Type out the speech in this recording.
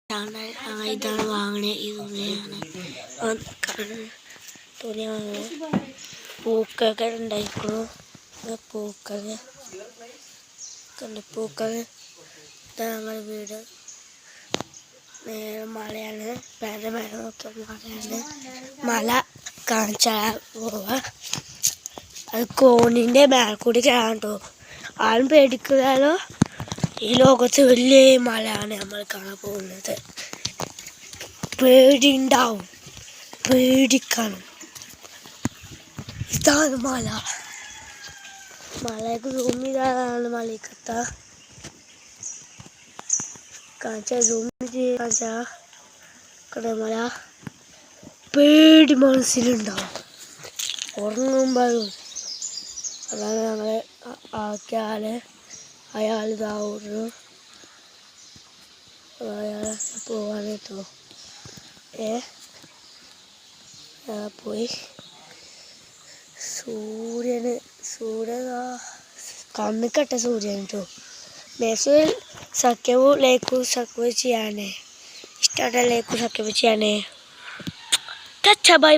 ഇതാണ് വാങ്ങണേ. ഈ തുണി വാങ്ങണേ. പൂക്കളൊക്കെ ഉണ്ടായിക്കണു. പൂക്കള് ഇതാണ് ഞങ്ങളുടെ വീട്. മലയാണ്. പേരുടെ മേലെ നോക്കിയ മലയാണ്. മല കാണിച്ചാൽ പോവാ. അത് കോണിൻ്റെ മേൽക്കൂടി കേട്ടോ. ആരും പേടിക്കില്ലല്ലോ. ഈ ലോകത്ത് വലിയ മലയാണ് നമ്മൾ കാണാൻ പോകുന്നത്. പേടിയുണ്ടാവും, പേടിക്കണം. ഇതാണ് മല. മലയൊക്കെ സൂം ചെയ്താണ് മലക്കത്ത കാണിച്ചാൽ സൂം ചെയ്ത് കാണിച്ചാൽ കടമല. പേടി മനസ്സിലുണ്ടാവും ഉറങ്ങുമ്പോഴും. അതാണ് ഞങ്ങളെ ആക്കിയാല് അയാൾ ഇതാവുള്ളൂ. അയാൾ പോവാണ് കേട്ടോ. പോയി സൂര്യൻ കണ്ണിക്കട്ട സൂര്യൻ കേട്ടോ. മെസ്സേജ് സഖ്യവും ലൈക്കും സബ്സ്ക്രൈബ് ചെയ്യാനേ. ഇഷ്ടപ്പെട്ട ലൈക്കും സബ്സ്ക്രൈബ് ചെയ്യാനേ. Bye bye.